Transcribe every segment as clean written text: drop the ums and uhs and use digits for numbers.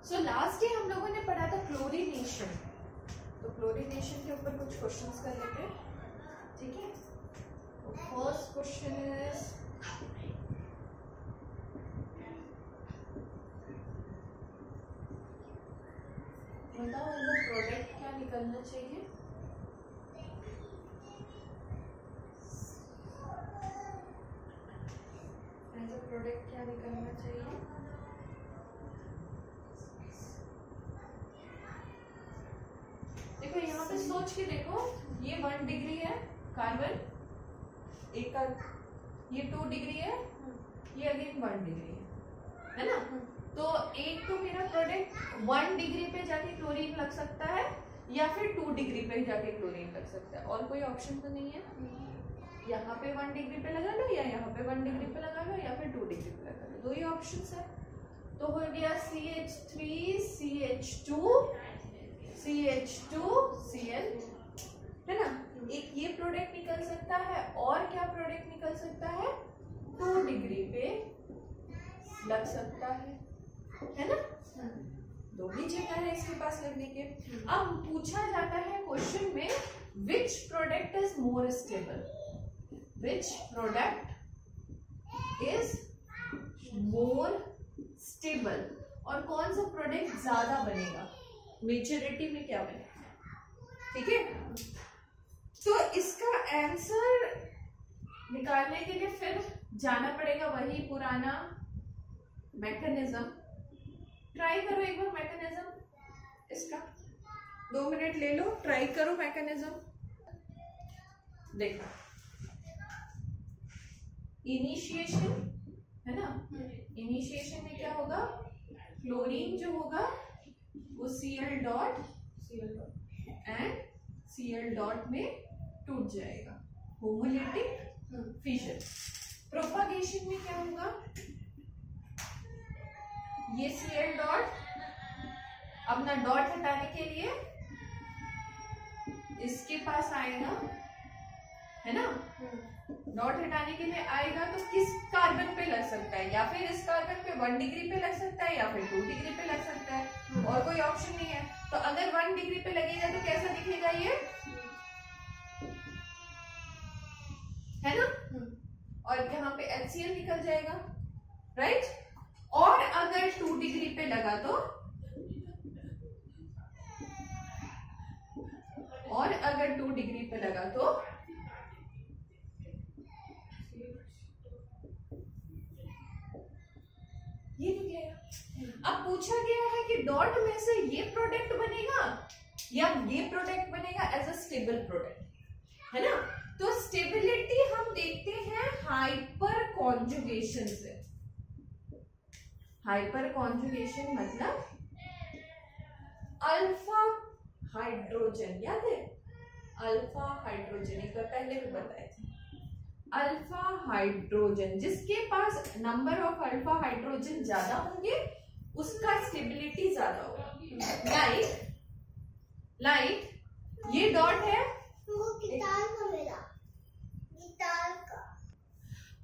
So last day हम लोगों ने पढ़ा था क्लोरीनेशन, तो क्लोरीनेशन के ऊपर कुछ क्वेश्चंस कर लेते हैं, ठीक है। फर्स्ट क्वेश्चन इज बताओ इनका प्रोडक्ट क्या निकलना चाहिए। एज अ प्रोडक्ट क्या निकलना चाहिए। देखो यहाँ पे सोच के देखो, ये 1 डिग्री है कार्बन, एक का ये 2 डिग्री है, ये अगेन 1 डिग्री है ना। तो एक तो मेरा प्रोडक्ट 1 डिग्री पे जाके क्लोरीन लग सकता है या फिर 2 डिग्री पे जाके क्लोरीन लग सकता है, और कोई ऑप्शन तो नहीं है। यहाँ पे 1 डिग्री पे लगा लो या यहाँ पे 1 डिग्री पे लगा लो या फिर 2 डिग्री पे लगा लो, दो ही ऑप्शन है। तो हो गया CH3 CH2 CH2 Cl, है ना। एक ये प्रोडक्ट निकल सकता है, और क्या प्रोडक्ट निकल सकता है, 2 डिग्री पे लग सकता है ना। दो ही जगह है इसके पास लगने के। अब पूछा जाता है क्वेश्चन में, which product is more stable, which product is more stable, और कौन सा प्रोडक्ट ज्यादा बनेगा, मेजॉरिटी में क्या बनेगा, ठीक है। तो इसका आंसर निकालने के लिए फिर जाना पड़ेगा वही पुराना मैकेनिज्म। ट्राई करो एक बार मैकेनिज्म इसका, 2 मिनट ले लो, ट्राई करो मैकेनिज्म। देखो इनिशिएशन है ना, इनिशिएशन में क्या होगा, क्लोरीन जो होगा वो Cl dot and Cl dot में टूट जाएगा, होमोलिटिक फिशन। प्रोपागेशन में क्या होगा, ये Cl डॉट अपना डॉट हटाने के लिए इसके पास आएगा, है ना। डॉट हटाने के लिए आएगा तो किस कार्बन पे लग सकता है, या फिर इस कार्बन पे 1 डिग्री पे लग सकता है या फिर 2 डिग्री पे लग सकता है, और कोई ऑप्शन नहीं है। तो अगर 1 डिग्री पे लगेगा तो कैसा दिखेगा ये, है ना, और यहाँ पे HCl निकल जाएगा, राइट। और अगर 2 डिग्री पे लगा तो, और अगर 2 डिग्री पे लगा तो ये निकलेगा। अब पूछा गया है कि डॉट में से ये प्रोडक्ट बनेगा या ये प्रोडक्ट बनेगा एज अ स्टेबल प्रोडक्ट, है ना। तो स्टेबिलिटी हम देखते हैं हाइपर कॉन्जुगेशन से। हाइपर कॉन्जुगेशन मतलब अल्फा हाइड्रोजन, याद है अल्फा हाइड्रोजन, एक बार पहले भी बताए थे। अल्फा हाइड्रोजन, जिसके पास नंबर ऑफ अल्फा हाइड्रोजन ज्यादा होंगे उसका स्टेबिलिटी ज्यादा होगा। लाइक ये डॉट है, वो गिटार का मेरा गिटार का,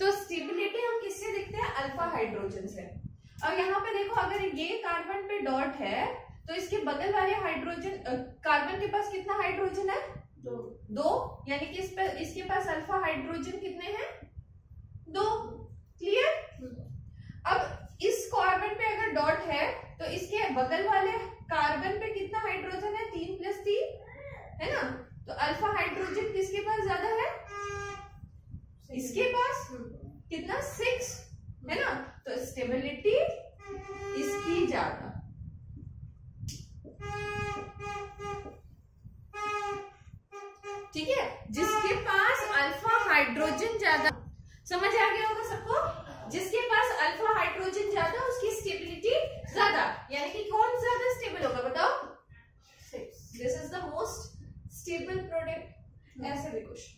तो स्टेबिलिटी हम किससे देखते हैं, अल्फा हाइड्रोजन से। और यहाँ पे देखो, अगर ये कार्बन पे डॉट है तो इसके बगल वाले हाइड्रोजन कार्बन के पास कितना हाइड्रोजन है, 2, यानी कि इसके पास अल्फा हाइड्रोजन कितने हैं, 2। क्लियर। अब इस कार्बन पे अगर डॉट है तो इसके बगल वाले कार्बन पे कितना हाइड्रोजन है, 3 + 3, है ना। तो अल्फा हाइड्रोजन किसके पास ज्यादा है, इसके पास कितना, 6, है ना। तो स्टेबिलिटी इसकी ज्यादा, ठीक है। जिसके पास अल्फा हाइड्रोजन ज्यादा, समझ आ गया होगा सबको, जिसके पास अल्फा हाइड्रोजन ज्यादा उसकी स्टेबिलिटी ज्यादा, यानी कि कौन ज्यादा स्टेबल होगा बताओ, 6। This is the most stable product. ऐसे भी क्वेश्चन,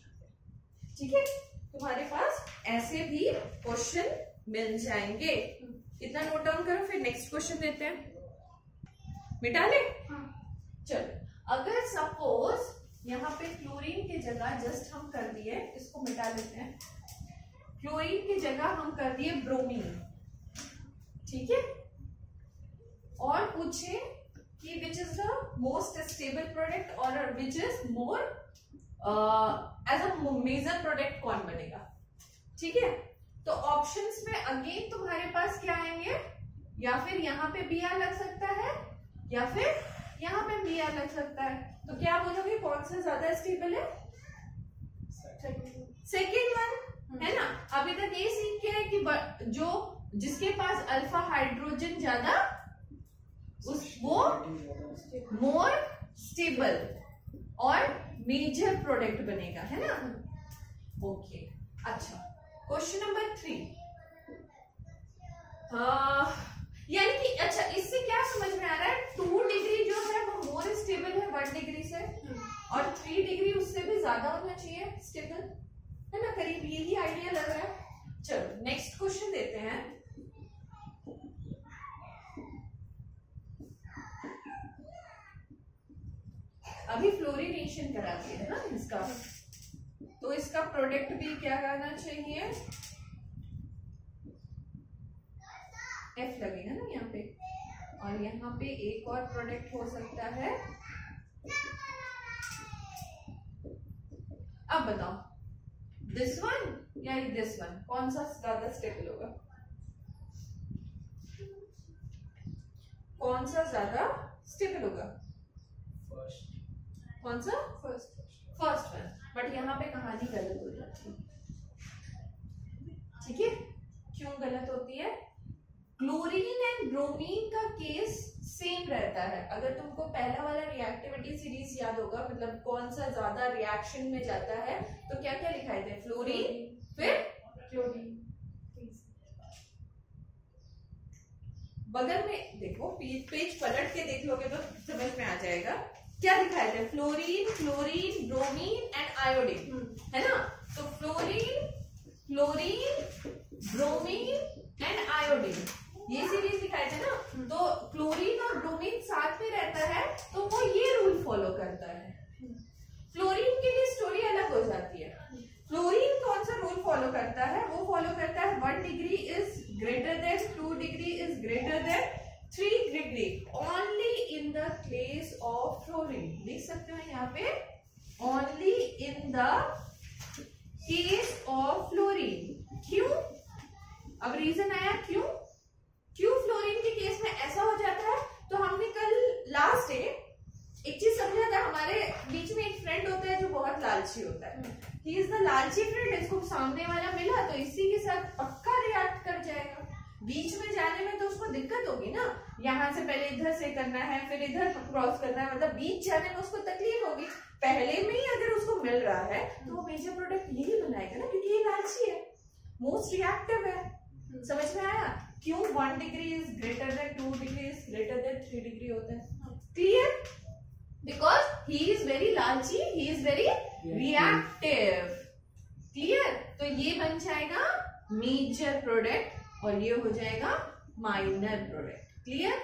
ठीक है, तुम्हारे पास ऐसे भी क्वेश्चन मिल जाएंगे। इतना नोट डाउन करो, फिर नेक्स्ट क्वेश्चन देते हैं। मिटा ले, चलो। अगर सपोज यहाँ पे क्लोरीन की जगह जस्ट हम कर दिए, इसको मिटा लेते हैं, क्लोरीन की जगह हम कर दिए ब्रोमीन, ठीक है। और पूछे कि which is the most stable product और which is more as a major product कौन बनेगा, ठीक है। तो ऑप्शंस में अगेन तुम्हारे पास क्या आएंगे, या फिर यहाँ पे बी आर लग सकता है या फिर यहाँ पे बी आर लग सकता है। तो क्या बोलोगे कौन सा ज्यादा स्टेबल है? सेकेंड वन है ना। अभी तक ये सीख के है कि जो जिसके पास अल्फा हाइड्रोजन ज्यादा वो मोर स्टेबल और मेजर प्रोडक्ट बनेगा, है ना। ओके अच्छा, क्वेश्चन नंबर 3। यानी कि अच्छा, इससे क्या समझ में आ रहा है, 2 डिग्री जो है वो मोर स्टेबल है 1 डिग्री से, और 3 डिग्री उससे भी ज्यादा होना चाहिए स्टेबल, है ना। करीब यही आइडिया लग रहा है। चलो नेक्स्ट क्वेश्चन देते हैं। अभी फ्लोरिनेशन कराते हैं ना इसका, तो इसका प्रोडक्ट भी क्या करना चाहिए, एफ लगेगा ना यहाँ पे, और यहाँ पे एक और प्रोडक्ट हो सकता है। अब बताओ दिस वन या दिस वन, कौन सा ज्यादा स्टेबल होगा, कौन सा ज्यादा स्टेबल होगा? कौन सा? First one. बट यहाँ पे कहानी गलत हो जाती है, ठीक है। क्यों गलत होती है? क्लोरीन एंड ब्रोमीन का केस सेम रहता है। अगर तुमको पहला वाला रिएक्टिविटी सीरीज याद होगा, मतलब कौन सा ज्यादा रिएक्शन में जाता है, तो क्या क्या लिखाए थे, फ्लोरीन फिर क्लोरीन। बगल में देखो, पेज पलट के देख लोगे तो समझ में आ जाएगा क्या लिखाए थे, fluorine, chlorine, bromine and iodine, है ना। तो fluorine, chlorine, bromine and iodine, ये सीरीज दिखाए थे ना। तो क्लोरीन और ब्रोमीन साथ में रहता है तो वो ये रूल फॉलो करता है। फ्लोरीन के लिए स्टोरी अलग हो जाती है। फ्लोरीन कौन सा रूल फॉलो करता है? वो फॉलो करता है 1 degree is greater than 2 degree is greater than 3 degree only in the case of fluorine. देख सकते हो यहाँ पे, only in the case of fluorine. क्यों? अब रीजन आया क्यों फ्लोरीन के केस में ऐसा हो जाता है। तो हमने कल लास्ट डे एक चीज समझा था, हमारे बीच में एक फ्रेंड होता है जो बहुत लालची होता है। ही इज द लालची फ्रेंड। इसको सामने वाला मिला तो इसी के साथ पक्का रिएक्ट कर जाएगा। बीच में जाने में तो उसको दिक्कत होगी ना, यहाँ से पहले इधर से करना है फिर इधर क्रॉस करना है, मतलब बीच जाने में उसको तकलीफ होगी। पहले में ही अगर उसको मिल रहा है तो वो मेजर प्रोडक्ट यही बनाएगा ना, क्योंकि ये लालची है, मोस्ट रिएक्टिव है। समझ में आया क्यों 1 degree is greater than 2 degree is greater than 3 degree होता है? Clear? Because he is very लालची, he is very reactive. Clear? तो ये बन जाएगा मेजर प्रोडक्ट और ये हो जाएगा minor product. Clear?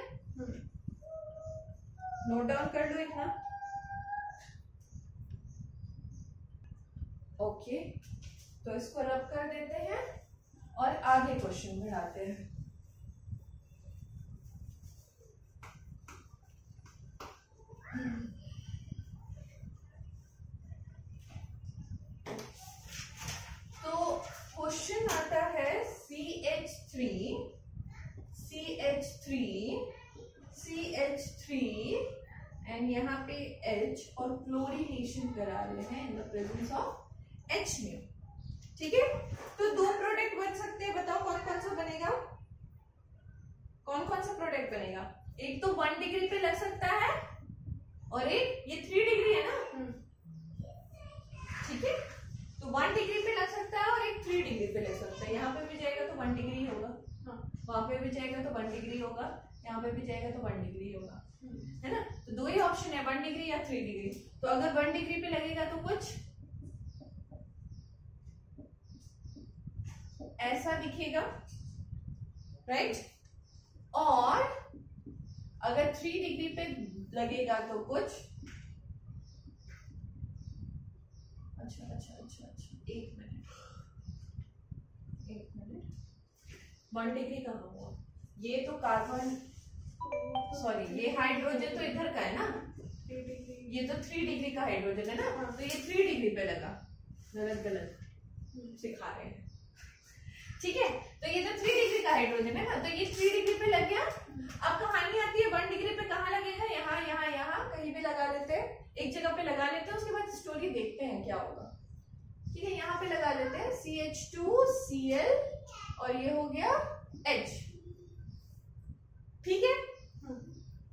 Note down कर लो इतना। ओके, तो इसको रब कर देते हैं और आगे क्वेश्चन बढ़ाते हैं। तो क्वेश्चन आता है CH3 एंड यहाँ पे H और क्लोरीनेशन करा रहे हैं in the presence of H में। ठीक है, तो 2 प्रोडक्ट बन सकते हैं। बताओ कौन कौन सा बनेगा, कौन कौन सा प्रोडक्ट बनेगा? एक तो 1 डिग्री पे लग सकता है और एक ये 3 डिग्री है ना, ठीक है। तो 1 डिग्री पे लग सकता है और एक 3 डिग्री पे लग सकता है। यहाँ पे भी जाएगा तो 1 डिग्री होगा, वहां पे भी जाएगा तो 1 डिग्री होगा, यहाँ पे भी जाएगा तो 1 डिग्री होगा, है ना। तो 2 ही ऑप्शन है, 1 डिग्री या 3 डिग्री। तो अगर 1 डिग्री पे लगेगा तो कुछ ऐसा दिखेगा, राइट। और अगर 3 डिग्री पे लगेगा तो कुछ अच्छा एक मिनट 1 डिग्री कहाँ हुआ? ये तो कार्बन सॉरी, ये हाइड्रोजन तो इधर का है ना, ये तो 3 डिग्री का हाइड्रोजन है ना, तो ये 3 डिग्री पे लगा। गलत सिखा रहे हैं, ठीक है। तो ये तो 3 डिग्री का हाइड्रोजन है ना, तो ये 3 डिग्री पे लग गया। अब कहानी आती है 1 डिग्री पे कहाँ लगेगा, यहाँ यहाँ यहाँ कहीं भी लगा लेते हैं, एक जगह पे लगा लेते हैं, उसके बाद स्टोरी देखते हैं क्या होगा। ठीक है, यहाँ पे लगा लेते हैं CH2Cl और ये हो गया H। ठीक है,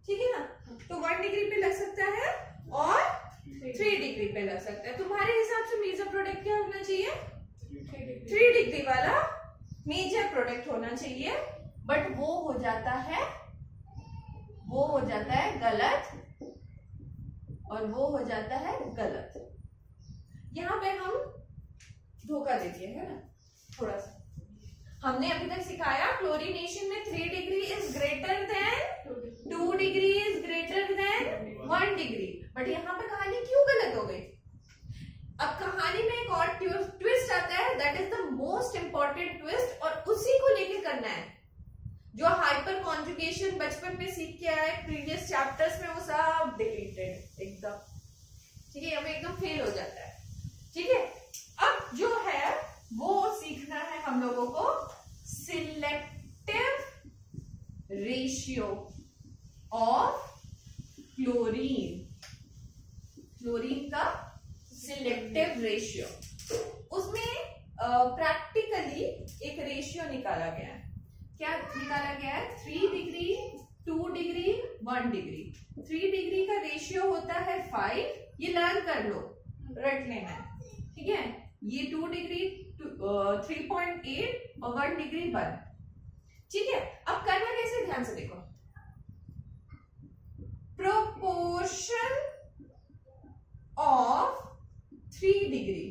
ठीक है ना। तो 1 डिग्री पे लग सकता है और 3 डिग्री पे लग सकता है। तुम्हारे हिसाब से मेजर प्रोडक्ट क्या होना चाहिए? 3 डिग्री वाला मेजर प्रोडक्ट होना चाहिए, बट वो हो जाता है गलत, और वो हो जाता है गलत। यहाँ पे हम धोखा दे दिए है ना थोड़ा सा। हमने अभी तक सिखाया क्लोरीनेशन में 3 degree is greater than 2 degree is greater then 1 degree, but यहाँ पे कहानी क्यों गलत हो गई? अब कहानी में एक और ट्विस्ट आता है, that is the most important twist, और उसी को लेके करना है। जो हाइपर कॉन्जुगेशन बचपन में सीख के आए प्रीवियस चैप्टर्स में, वो सब डिलीटेड एकदम। ठीक है, हमें एकदम फेल हो जाता है। ठीक है, अब जो है वो सीखना है हम लोगों को selective ratio of chlorine, chlorine का सिलेक्टिव रेशियो। उसमें प्रैक्टिकली एक रेशियो निकाला गया है। क्या निकाला गया है? 3 डिग्री, 2 डिग्री, 1 डिग्री। 3 डिग्री का रेशियो होता है 5, ये लर्न कर लो, रट लेना है। ठीक है, ये 2 डिग्री 3.8 और 1 डिग्री 1। ठीक है, अब करना कैसे, ध्यान से देखो। प्रोपोर्शन ऑफ 3 डिग्री,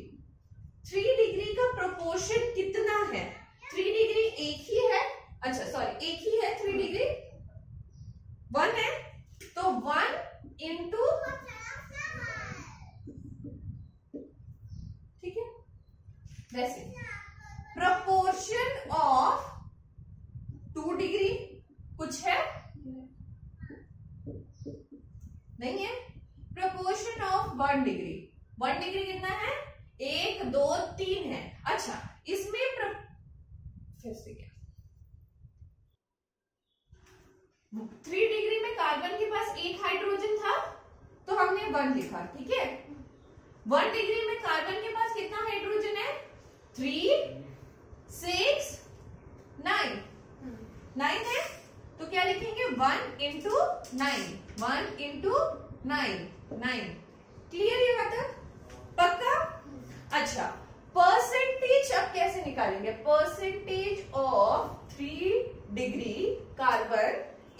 3 डिग्री का प्रोपोर्शन कितना है? 3 डिग्री एक ही है, अच्छा सॉरी एक ही है, 3 डिग्री 1 है, तो 1 इंटू, ठीक है, वैसे प्रोपोर्शन ऑफ 2 डिग्री कुछ है नहीं है। प्रोपोर्शन ऑफ 1 डिग्री, 1 डिग्री कितना है? 1 2 3 है। अच्छा, इसमें फिर से क्या, 3 डिग्री में कार्बन के पास एक हाइड्रोजन था तो हमने 1 लिखा। ठीक है, 1 डिग्री में कार्बन के पास कितना हाइड्रोजन है? 3 6 9 9 है, तो क्या लिखेंगे? 1 इंटू 9, 1 इंटू 9 9। क्लियर ये बात है? पक्का? अच्छा, परसेंटेज अब कैसे निकालेंगे? Percentage of 3 degree carbon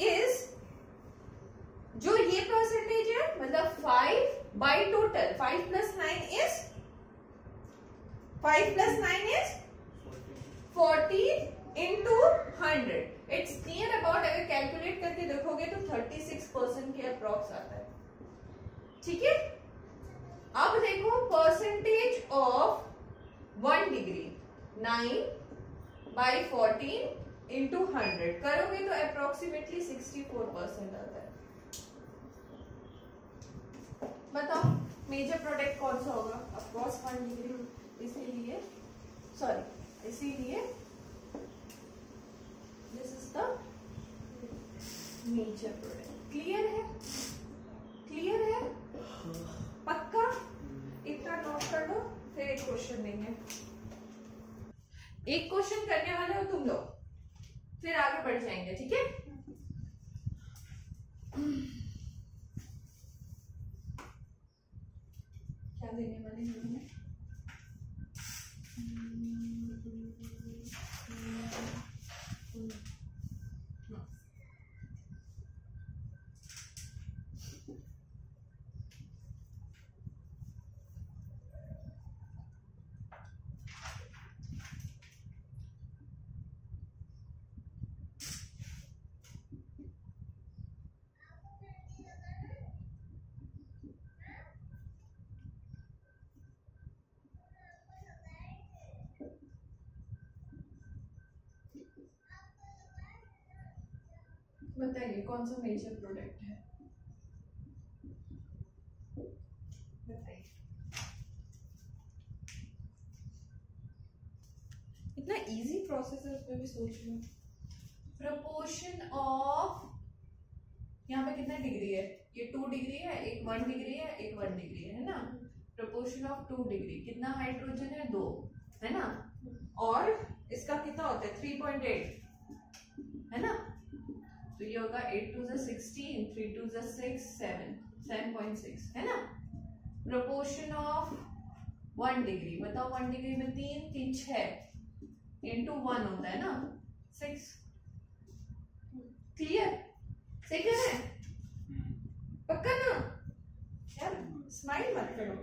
is, जो ये परसेंटेज है मतलब 5 by total, 5 plus 9 is 40 into 100। It's near about, अगर कैलकुलेट करके देखोगे तो 36% के अप्रॉक्स आता है। ठीक है, अब देखो percentage of 1 degree 9 by 14 into 100 करोगे तो अप्रोक्सीमेटली 64% आता है। बताओ मेजर प्रोडक्ट कौन सा होगा? ऑफकोर्स 1 डिग्री, इसीलिए this is the major product. Clear है? क्लियर है? पक्का? इतना नोट कर लो, फिर एक क्वेश्चन देंगे। एक क्वेश्चन करने वाले हो तुम लोग, फिर आगे बढ़ जाएंगे। ठीक है, क्या देने वाले हैं? बताइए कौन सा मेजर प्रोडक्ट है, बताइए। इतना इजी प्रोसेस है, उसमें भी सोच लो। प्रपोर्शन ऑफ, यहाँ पे कितना डिग्री है, ये 2 डिग्री है, एक 1 डिग्री है, एक 1 डिग्री है ना। प्रपोर्शन ऑफ 2 डिग्री, कितना हाइड्रोजन है, 2 है ना, और इसका कितना होता है 3.8 है ना, तो ये होगा 8 to the 16, 3 to the 6, 7.6 है ना। प्रपोर्शन ऑफ 1 डिग्री, बताओ 1 डिग्री में 3 3 6 इंटू 1 होता है ना 6। क्लियर, सही कर रहे हैं, पक्का ना यार, स्माइल मत करो।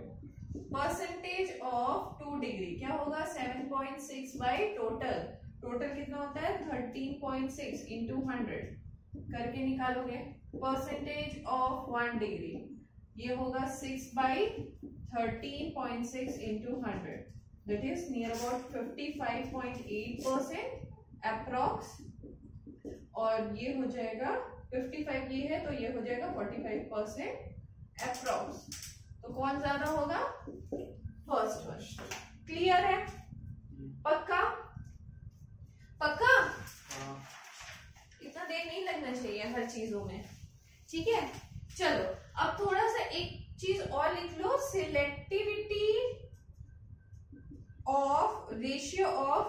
परसेंटेज ऑफ 2 डिग्री क्या होगा 7.6 बाई टोटल, टोटल कितना होता है 13.6 इंटू 100 करके निकालोगे। परसेंटेज ऑफ 1 डिग्री ये होगा 6 by 13.6 into 100, that is near about 55.8% approx, और ये हो जाएगा 55 ये है तो ये हो जाएगा 45% अप्रॉक्स। तो कौन ज्यादा होगा, फर्स्ट वन। क्लियर है, पक्का पक्का, इतना देर नहीं लगना चाहिए हर चीजों में, ठीक है। चलो अब थोड़ा सा एक चीज और लिख लो, selectivity of ratio of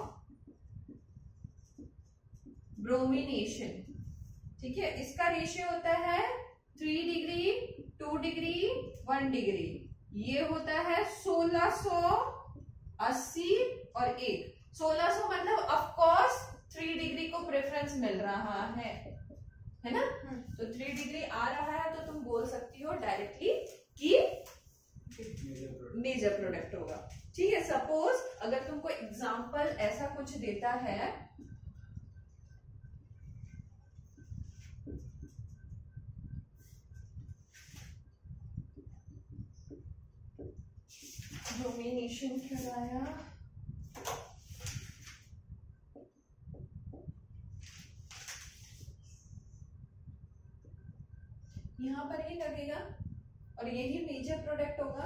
bromination, ठीक है। इसका रेशियो होता है 3 डिग्री, 2 डिग्री, 1 डिग्री, ये होता है 1680 और 1। 1600 मतलब ऑफ कोर्स 3 डिग्री को प्रेफरेंस मिल रहा है ना, तो 3 डिग्री आ रहा है तो तुम बोल सकती हो डायरेक्टली कि मेजर प्रोडक्ट होगा, ठीक है। सपोज अगर तुमको एग्जांपल ऐसा कुछ देता है, ब्रोमिनेशन कराया, यहाँ पर ही लगेगा और यही मेजर प्रोडक्ट होगा,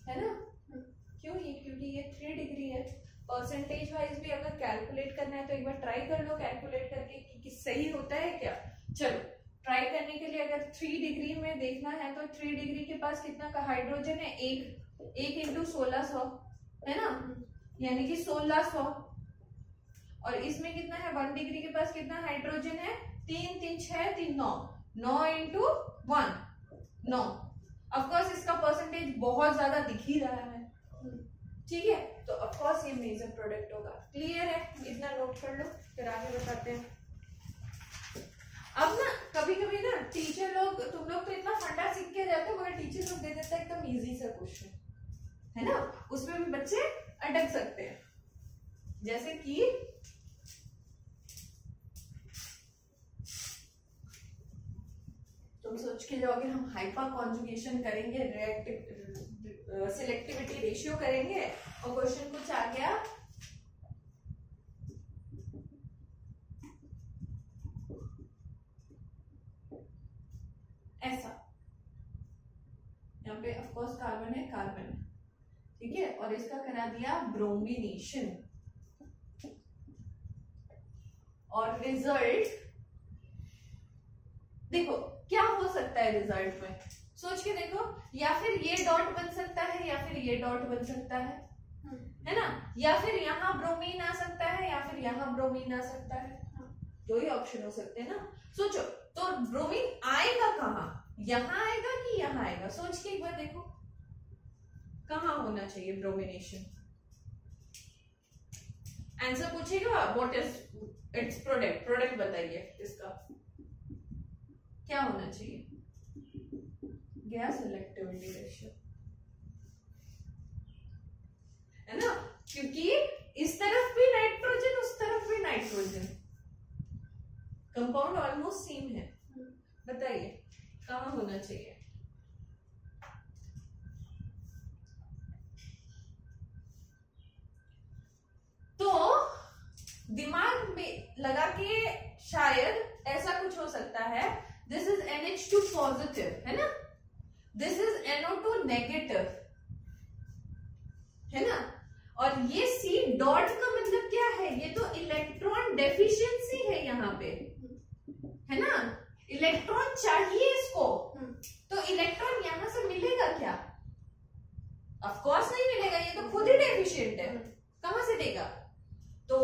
है ना। क्यों, ये क्योंकि ये 3 डिग्री है। परसेंटेज वाइज भी अगर कैलकुलेट करना है तो एक बार ट्राई कर लो कैलकुलेट करके कि सही होता है क्या। चलो ट्राई करने के लिए अगर 3 डिग्री में देखना है तो 3 डिग्री के पास कितना का हाइड्रोजन है, एक इंटू 1600 है ना, यानी कि 1600, और इसमें कितना है 1 डिग्री के पास कितना हाइड्रोजन है, 3 3 6 3 9, 9 इंटू 1 9। ऑफकोर्स इसका परसेंटेज बहुत ज्यादा दिख ही रहा है, ठीक है, तो ऑफकोर्स ये मेजर प्रोडक्ट होगा। क्लियर है, इतना नोट कर लो, फिर आगे बताते हैं। अब ना कभी कभी ना टीचर लोग, तुम लोग तो इतना फंडा सीख के जाते हो, मगर टीचर लोग दे देता है एकदम इजी सा क्वेश्चन, है ना, उसमें भी बच्चे अटक सकते हैं। जैसे कि तुम सोच के जाओगे हम हाइपर कॉन्जुगेशन करेंगे, रिएक्टिव सिलेक्टिविटी रेशियो करेंगे, और क्वेश्चन कुछ आ गया ऐसा, यहाँ पे ऑफ कोर्स कार्बन है, कार्बन, ठीक है, और इसका करा दिया ब्रोमिनेशन, और रिजल्ट देखो क्या हो सकता है रिजल्ट में, सोच के देखो, या फिर ये डॉट बन सकता है या फिर ये डॉट बन सकता है ना, या फिर यहाँ ब्रोमीन आ सकता है या फिर यहाँ ब्रोमीन आ सकता है, दो ही ऑप्शन हो सकते हैं ना। सोचो तो ब्रोमीन आएगा कहाँ, यहाँ आएगा कि यहाँ आएगा, सोच के एक बार देखो कहाँ होना चाहिए ब्रोमिनेशन। आंसर पूछेगा what is it's product, product बताइए इसका क्या होना चाहिए, गैस सिलेक्टिविटी रेशियो, है ना, क्योंकि इस तरफ भी नाइट्रोजन उस तरफ भी नाइट्रोजन, कंपाउंड ऑलमोस्ट सेम है, बताइए कहाँ होना चाहिए। तो दिमाग में लगा के शायद ऐसा कुछ हो सकता है NH2 पॉजिटिव, है ना, दिस इज NO2 नेगेटिव, है ना, और ये C डॉट का मतलब क्या है, ये तो इलेक्ट्रॉन डेफिशिएंसी है यहाँ पे, है ना, इलेक्ट्रॉन चाहिए इसको, तो इलेक्ट्रॉन यहां से मिलेगा क्या, ऑफ कोर्स नहीं मिलेगा, ये तो खुद ही डेफिशिएंट है, कहां से देगा, तो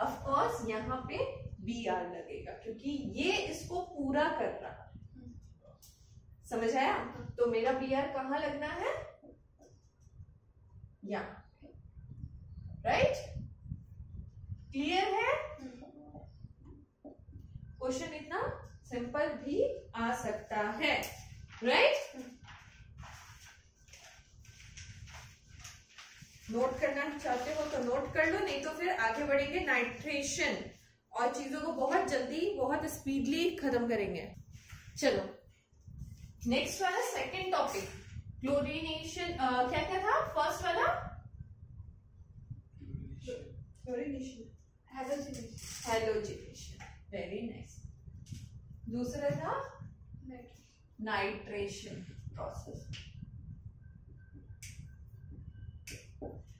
ऑफ कोर्स यहाँ पे Br लगेगा, क्योंकि ये इसको पूरा कर रहा, समझ आया, तो मेरा Br कहां लगना है, यहाँ, राइट, क्लियर है, क्वेश्चन इतना सिंपल भी आ सकता है, राइट, नोट करना चाहते हो तो नोट कर लो, नहीं तो फिर आगे बढ़ेंगे नाइट्रेशन और चीजों को बहुत जल्दी बहुत स्पीडली खत्म करेंगे। चलो नेक्स्ट वाला सेकंड टॉपिक, क्लोरीनेशन, क्या क्या था फर्स्ट वाला, क्लोरीनेशन, हैलोजिनेशन, वेरी नाइस, दूसरा था नाइट्रेशन प्रोसेस,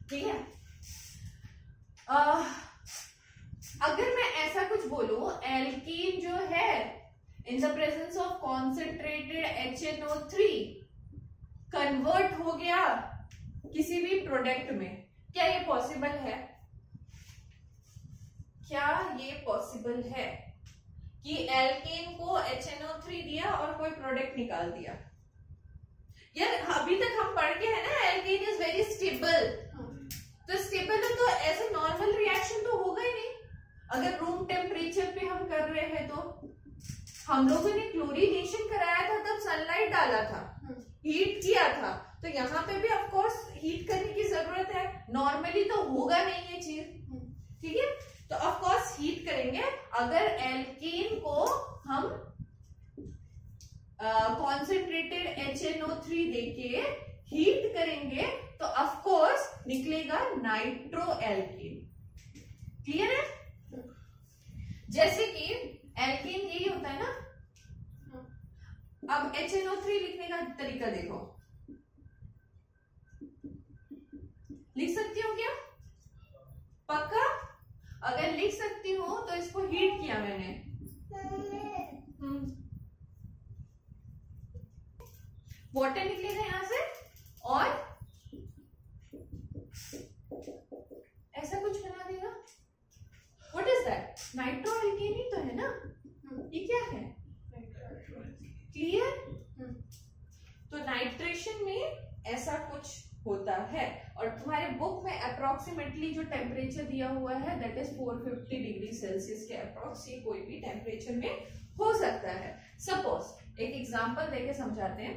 ठीक है। अगर मैं ऐसा कुछ बोलूं, एल्कीन जो है in the presence of concentrated HNO3 convert हो गया किसी भी प्रोडक्ट में, क्या ये पॉसिबल है, क्या ये पॉसिबल है कि एल्केन को HNO3 दिया और कोई प्रोडक्ट निकाल दिया, यार अभी तक हम पढ़ के है ना, एल्केन इज वेरी स्टेबल, तो स्टेबल है तो ऐसे नॉर्मल रिएक्शन तो होगा ही नहीं, अगर रूम टेम्परेचर पे हम कर रहे हैं, तो हम लोगों ने क्लोरीनेशन कराया था तब सनलाइट डाला था, हीट किया था, तो यहाँ पे भी ऑफ कोर्स हीट करने की जरूरत है, नॉर्मली तो होगा नहीं ये चीज, ठीक है, तो ऑफ कोर्स हीट करेंगे, अगर एल्केन को हम कॉन्सेंट्रेटेड HNO3 देके हीट करेंगे तो ऑफ कोर्स निकलेगा नाइट्रो एल्केन, क्लियर है, जैसे कि एल्केन यही होता है ना, अब HNO3 लिखने का तरीका देखो, लिख सकती हूँ क्या, पक्का, अगर लिख सकती हूँ तो इसको हीट किया मैंने, वाटर निकलेगा यहां से, और ऐसा कुछ बना देगा, what is that, nitro alkane ही तो है ना, ये क्या है, क्लियर, तो नाइट्रेशन में ऐसा कुछ होता है, और तुम्हारे बुक में अप्रोक्सीमेटली जो टेम्परेचर दिया हुआ है दैट इज 450 डिग्री सेल्सियस के अप्रोक्स, कोई भी टेम्परेचर में हो सकता है। सपोज एक एग्जांपल देके समझाते हैं,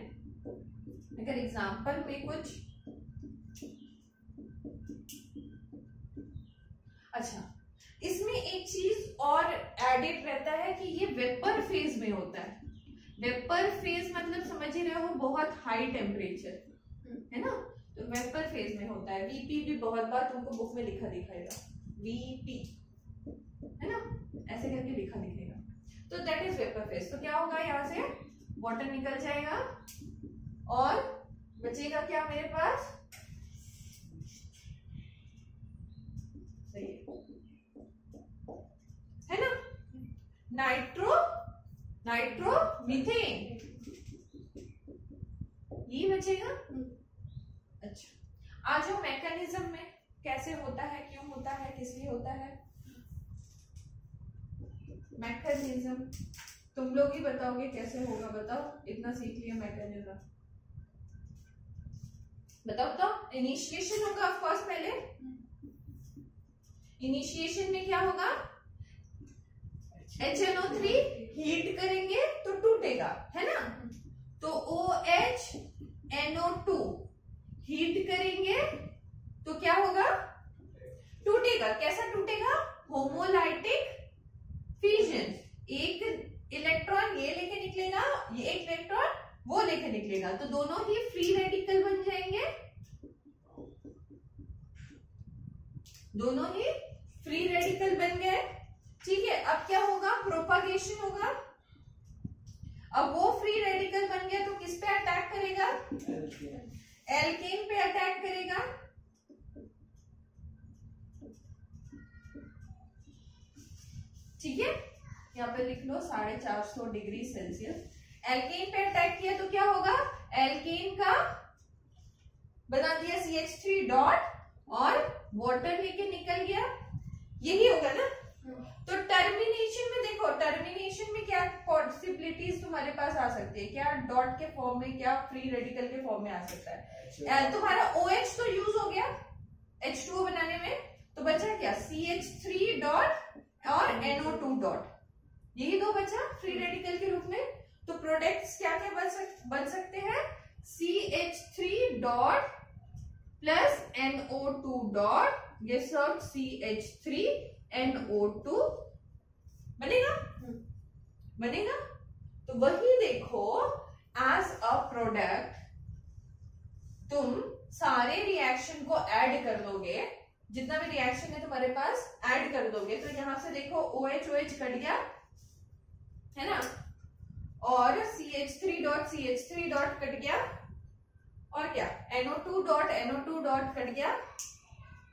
अगर एग्जांपल में कुछ, अच्छा इसमें एक चीज और एडेड रहता है कि ये वेपर फेज में होता है, वेपर फेज मतलब समझ ही रहे हो, बहुत हाई टेम्परेचर, है ना, तो वेपर फेज में होता है, वीपी भी बहुत बार तुमको बुक में लिखा दिखाएगा, वीपी, है ना, ऐसे करके लिखा दिखेगा, तो दैट इज वेपर फेज, तो क्या होगा, यहाँ से वाटर निकल जाएगा और बचेगा क्या मेरे पास, सही है ना, नाइट्रो मीथेन, ये बचेगा। अच्छा आ जाओ मैकेनिज्म में, कैसे होता है, क्यों होता है, किस लिए होता है, मैकेनिज्म तुम लोग ही बताओगे कैसे होगा, बताओ, इतना सीख लिया मैकेनिज्म, बताओ, तो इनिशिएशन होगा ऑफ कोर्स, पहले इनिशिएशन में क्या होगा, HNO3 हीट करेंगे तो टूटेगा, है ना, तो OH NO2 हीट करेंगे तो क्या होगा, टूटेगा, कैसा टूटेगा, होमोलाइटिक फिजन, एक इलेक्ट्रॉन ये लेके निकलेगा, ये एक इलेक्ट्रॉन वो लेके निकलेगा, तो दोनों ही फ्री रेडिकल बन जाएंगे, दोनों ही फ्री रेडिकल बन गए, ठीक है, अब क्या होगा, प्रोपागेशन होगा, अब वो फ्री रेडिकल बन गया तो किस पे अटैक करेगा? एल्केन पे अटैक करेगा। ठीक है, यहाँ पे लिख लो 450 डिग्री सेल्सियस। एल्केन पे अटैक किया तो क्या होगा? एल्केन का बना दिया CH3 डॉट और वाटर लेके निकल गया, यही होगा ना। तो टर्मिनेशन में देखो, टर्मिनेशन में क्या पॉसिबिलिटीज तुम्हारे पास आ सकती है? क्या डॉट के फॉर्म में, क्या फ्री रेडिकल के फॉर्म में आ सकता है? तुम्हारा OH तो यूज हो गया H2O बनाने में, तो बचा क्या? CH3 डॉट और NO2 डॉट, यही दो बचा फ्री रेडिकल के रूप में। तो प्रोडक्ट्स क्या क्या बन सकते हैं? CH3 dot plus NO2 dot, ये सब CH3 NO2 बनेगा, बनेगा। तो वही देखो, एज अ प्रोडक्ट तुम सारे रिएक्शन को ऐड कर दोगे, जितना भी रिएक्शन है तुम्हारे पास ऐड कर दोगे, तो यहां से देखो OH OH कट गया है ना, और CH3 डॉट कट गया, और क्या NO2 डॉट कट गया,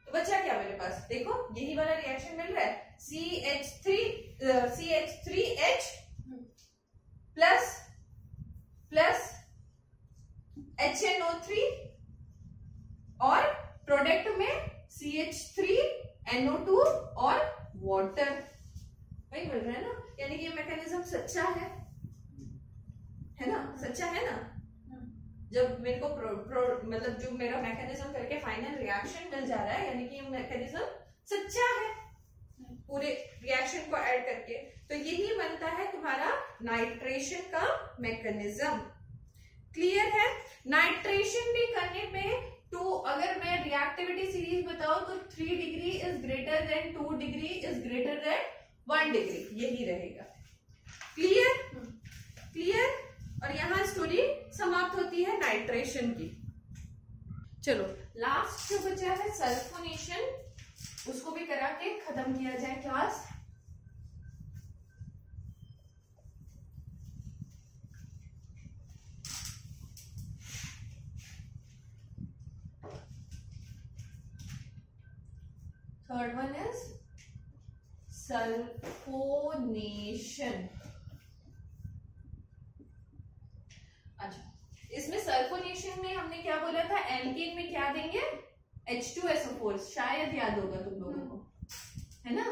तो बचा क्या मेरे पास? देखो यही वाला रिएक्शन मिल रहा है, CH3H प्लस HNO3 और प्रोडक्ट में CH3NO2 और वाटर, वही मिल रहा है ना। यानी कि ये मैकेनिज्म सच्चा है ना, सच्चा है ना। जब मेरे को मतलब जो मेरा मैकेनिज्म करके फाइनल रिएक्शन मिल जा रहा है, यानी कि ये मैकेनिज्म सच्चा है पूरे रिएक्शन को ऐड करके। तो यही बनता है तुम्हारा नाइट्रेशन का मैकेनिज्म। क्लियर है? नाइट्रेशन भी करने पे अगर मैं रिएक्टिविटी सीरीज बताऊं तो 3 degree is greater than 2 degree is greater then 1 degree, यही रहेगा। क्लियर? क्लियर? और यहां स्टोरी समाप्त होती है नाइट्रेशन की। चलो लास्ट जो बचा है सल्फोनेशन, उसको भी करा के खत्म किया जाए class. Third one is sulphonation. अच्छा, इसमें सल्फोनेशन में हमने क्या बोला था? एल्केन में क्या देंगे? H2SO4, शायद याद होगा तुम लोगों को, है ना।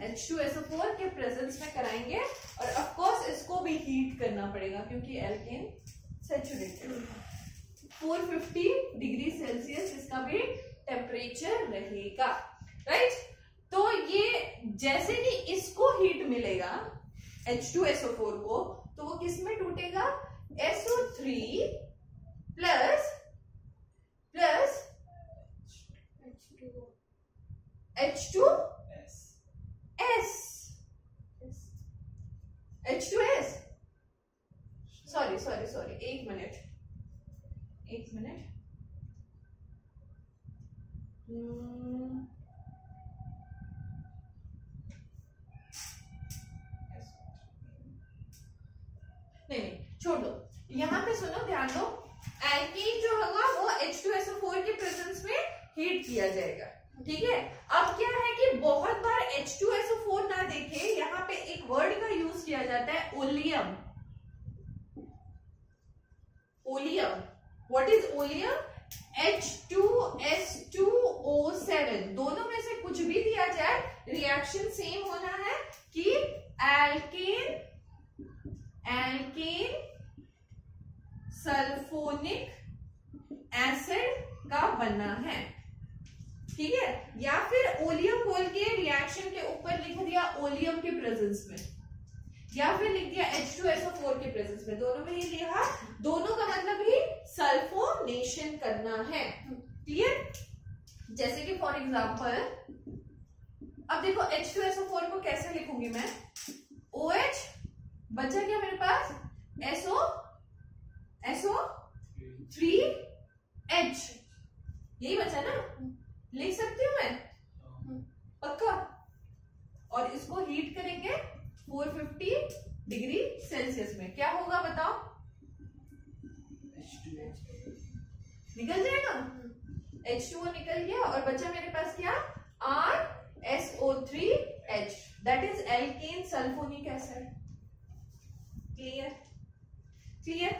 H2SO4 के प्रेजेंस में कराएंगे, और ऑफ कोर्स इसको भी हीट करना पड़ेगा क्योंकि एल्केन सैचुरेटेड। 450 डिग्री सेल्सियस इसका भी टेम्परेचर रहेगा, राइट। तो ये जैसे ही इसको हीट मिलेगा H2SO4 को, तो वो किस में टूटेगा? SO3 plus H2S। सॉरी, एक मिनट। नहीं, छोड़ दो। यहाँ पे सुनो, ध्यान दो। एल्कीन जो होगा वो H2SO4 के प्रेजेंस में हीट किया जाएगा, ठीक है। अब क्या है कि बहुत बार H2SO4 ना देखे, यहाँ पे एक वर्ड का यूज किया जाता है, oleum. What is oleum? H2S2O7। दोनों में से कुछ भी दिया जाए, रिएक्शन सेम होना है कि एल्केन सल्फोनिक एसिड का बनना है, ठीक है। या फिर ओलियम बोल के रिएक्शन के ऊपर लिख दिया ओलियम के प्रेजेंस में, या फिर लिख दिया H2SO4 के प्रेजेंस में, दोनों में ही लिखा, दोनों का मतलब ही सल्फोनेशन करना है। क्लियर? जैसे कि फॉर एग्जांपल, अब देखो H2SO4 को कैसे लिखूंगी मैं? OH बचा क्या मेरे पास? SO3H, यही बचा ना? लिख सकती हूँ मैं? पक्का? और इसको हीट करेंगे 450 डिग्री सेल्सियस में क्या होगा बताओ? निकल जाएगा, H2O निकल गया और बचा मेरे पास क्या? RSO3H, that is alkane sulphonic acid. Clear? Clear?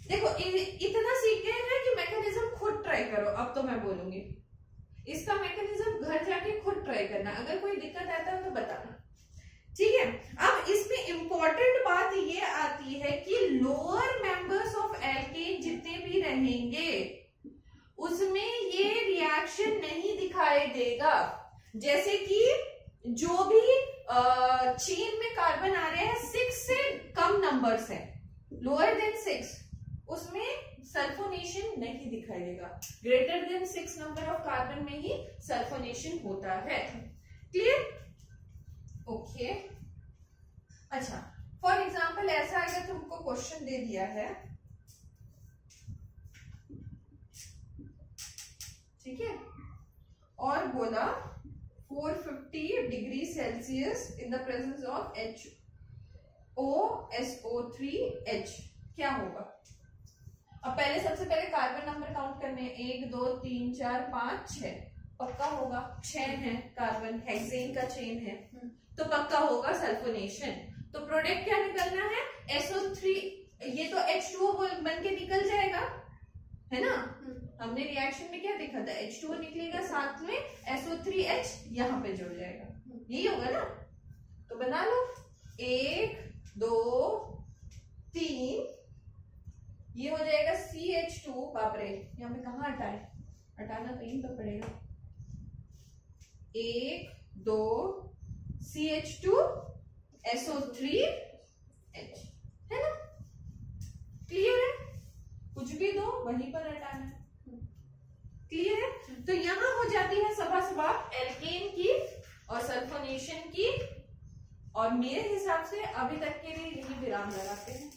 देखो इतना सीख गए हैं कि मैकेनिज्म खुद ट्राई करो। अब तो मैं बोलूंगी इसका मैकेनिज्म घर जाके खुद ट्राई करना, अगर कोई दिक्कत आता है तो बताना, ठीक है? अब इसमें इंपॉर्टेंट बात ये आती है कि लोअर मेंबर्स ऑफ एल्केन जितने भी रहेंगे उसमें ये रिएक्शन नहीं दिखाई देगा। जैसे कि जो भी चेन में कार्बन आ रहे हैं 6 से कम नंबर्स है, लोअर देन 6, उसमें सल्फोनेशन नहीं दिखाई देगा। Greater than 6 number of carbon में ही सल्फोनेशन होता है। क्लियर? ओके। अच्छा, फॉर एग्जाम्पल ऐसा अगर तुमको क्वेश्चन दे दिया है, ठीक है, और बोला 450 degree Celsius in the presence of HOSO3H, क्या होगा? अब पहले सबसे पहले कार्बन नंबर काउंट करने हैं, 1 2 3 4 5 6, पक्का होगा 6 है कार्बन, हेक्सेन का चेन है तो पक्का होगा सल्फोनेशन। तो प्रोडक्ट क्या निकलना है? SO3, ये तो H2O बन के निकल जाएगा, है ना? हमने रिएक्शन में क्या देखा था? H2O निकलेगा, साथ में SO3H यहाँ पे जुड़ जाएगा, यही होगा ना? तो बना लो, 1 2 3, ये हो जाएगा CH2, बाप रे यहाँ पे कहाँ हटाए, हटाना कहीं तो पड़ेगा, 1 2 CH2 SO3H, है ना? क्लियर है? कुछ भी दो वहीं पर हटाना है। क्लियर है? तो यहां हो जाती है सभा एल्केन की और सल्फोनेशन की, और मेरे हिसाब से अभी तक के लिए यही विराम लगाते हैं।